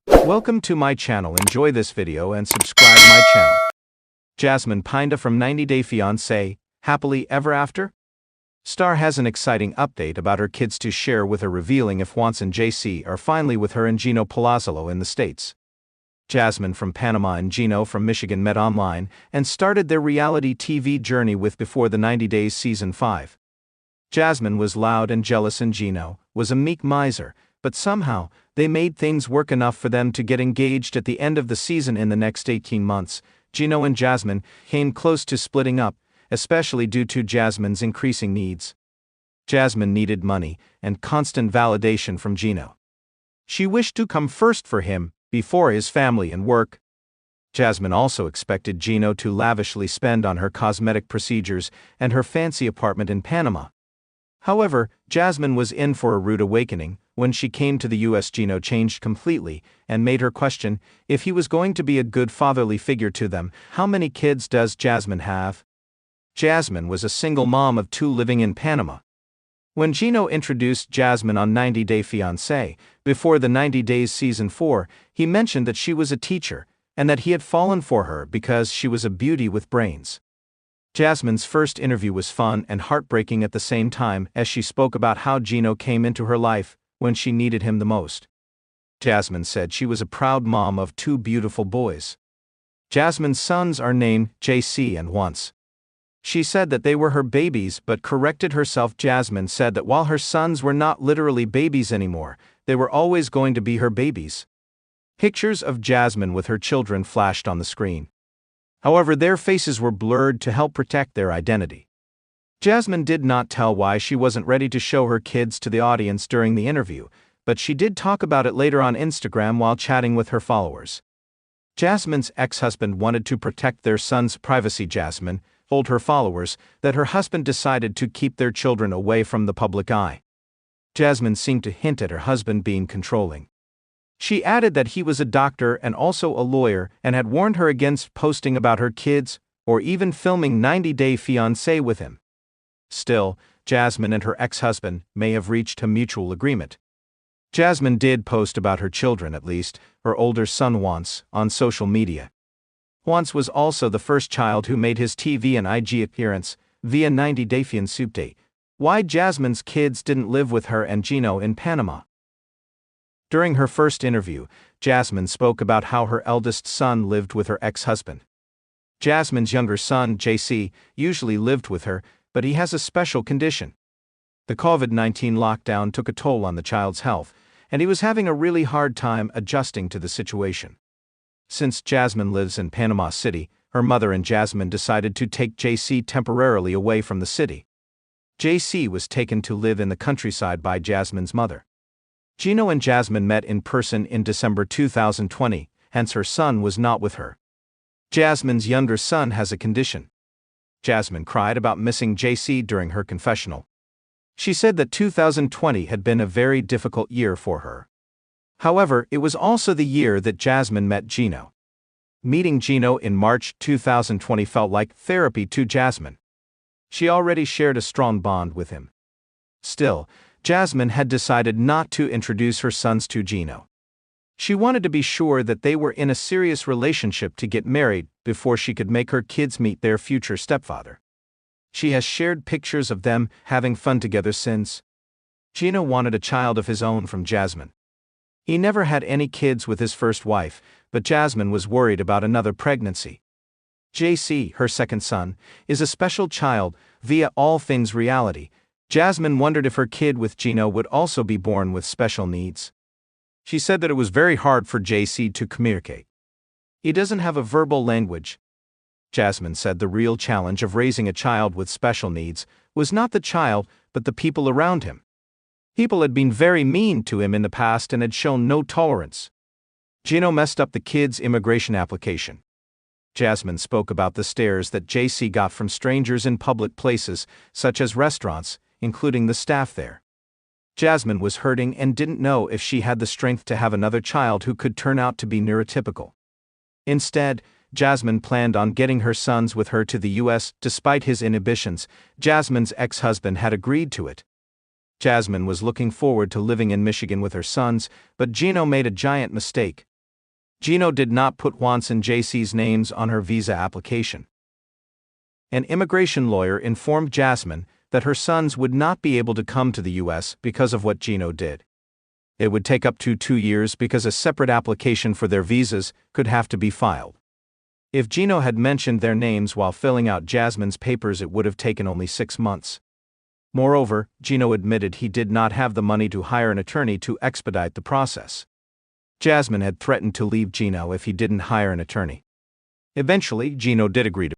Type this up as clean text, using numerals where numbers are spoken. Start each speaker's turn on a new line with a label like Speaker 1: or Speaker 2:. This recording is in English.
Speaker 1: Welcome to my channel. Enjoy this video and subscribe my channel. Jasmine Pineda from 90 Day Fiancé, happily ever after? Star has an exciting update about her kids to share with her, revealing if Fiancé and JC are finally with her and Gino Palazzolo in the States. Jasmine from Panama and Gino from Michigan met online and started their reality TV journey with Before the 90 Days Season 5. Jasmine was loud and jealous and Gino was a meek miser, but somehow, they made things work enough for them to get engaged at the end of the season. In the next 18 months, Gino and Jasmine came close to splitting up, especially due to Jasmine's increasing needs. Jasmine needed money and constant validation from Gino. She wished to come first for him, before his family and work. Jasmine also expected Gino to lavishly spend on her cosmetic procedures and her fancy apartment in Panama. However, Jasmine was in for a rude awakening. When she came to the US, Gino changed completely and made her question if he was going to be a good fatherly figure to them. How many kids does Jasmine have? Jasmine was a single mom of 2 living in Panama. When Gino introduced Jasmine on 90 Day Fiancé, Before the 90 Days Season 4, he mentioned that she was a teacher and that he had fallen for her because she was a beauty with brains. Jasmine's first interview was fun and heartbreaking at the same time, as she spoke about how Gino came into her life when she needed him the most. Jasmine said she was a proud mom of 2 beautiful boys. Jasmine's sons are named JC and Fiancé. She said that they were her babies but corrected herself. Jasmine said that while her sons were not literally babies anymore, they were always going to be her babies. Pictures of Jasmine with her children flashed on the screen. However, their faces were blurred to help protect their identity. Jasmine did not tell why she wasn't ready to show her kids to the audience during the interview, but she did talk about it later on Instagram while chatting with her followers. Jasmine's ex-husband wanted to protect their son's privacy. Jasmine told her followers that her husband decided to keep their children away from the public eye. Jasmine seemed to hint at her husband being controlling. She added that he was a doctor and also a lawyer and had warned her against posting about her kids or even filming 90 Day Fiancé with him. Still, Jasmine and her ex-husband may have reached a mutual agreement. Jasmine did post about her children, at least her older son Fiancé, on social media. Fiancé was also the first child who made his TV and IG appearance via 90 Day Fiancé. Why Jasmine's kids didn't live with her and Gino in Panama. During her first interview, Jasmine spoke about how her eldest son lived with her ex-husband. Jasmine's younger son, JC, usually lived with her, but he has a special condition. The COVID-19 lockdown took a toll on the child's health, and he was having a really hard time adjusting to the situation. Since Jasmine lives in Panama City, her mother and Jasmine decided to take JC temporarily away from the city. JC was taken to live in the countryside by Jasmine's mother. Gino and Jasmine met in person in December 2020, hence her son was not with her. Jasmine's younger son has a condition. Jasmine cried about missing JC during her confessional. She said that 2020 had been a very difficult year for her. However, it was also the year that Jasmine met Gino. Meeting Gino in March 2020 felt like therapy to Jasmine. She already shared a strong bond with him. Still, Jasmine had decided not to introduce her sons to Gino. She wanted to be sure that they were in a serious relationship to get married before she could make her kids meet their future stepfather. She has shared pictures of them having fun together since. Gino wanted a child of his own from Jasmine. He never had any kids with his first wife, but Jasmine was worried about another pregnancy. JC, her second son, is a special child via All Things Reality. Jasmine wondered if her kid with Gino would also be born with special needs. She said that it was very hard for JC to communicate. He doesn't have a verbal language. Jasmine said the real challenge of raising a child with special needs was not the child, but the people around him. People had been very mean to him in the past and had shown no tolerance. Gino messed up the kid's immigration application. Jasmine spoke about the stares that JC got from strangers in public places, such as restaurants, including the staff there. Jasmine was hurting and didn't know if she had the strength to have another child who could turn out to be neurotypical. Instead, Jasmine planned on getting her sons with her to the US. Despite his inhibitions, Jasmine's ex-husband had agreed to it. Jasmine was looking forward to living in Michigan with her sons, but Gino made a giant mistake. Gino did not put Juan's and JC's names on her visa application. An immigration lawyer informed Jasmine that her sons would not be able to come to the U.S. because of what Gino did. It would take up to 2 years because a separate application for their visas could have to be filed. If Gino had mentioned their names while filling out Jasmine's papers, it would have taken only 6 months. Moreover, Gino admitted he did not have the money to hire an attorney to expedite the process. Jasmine had threatened to leave Gino if he didn't hire an attorney. Eventually, Gino did agree to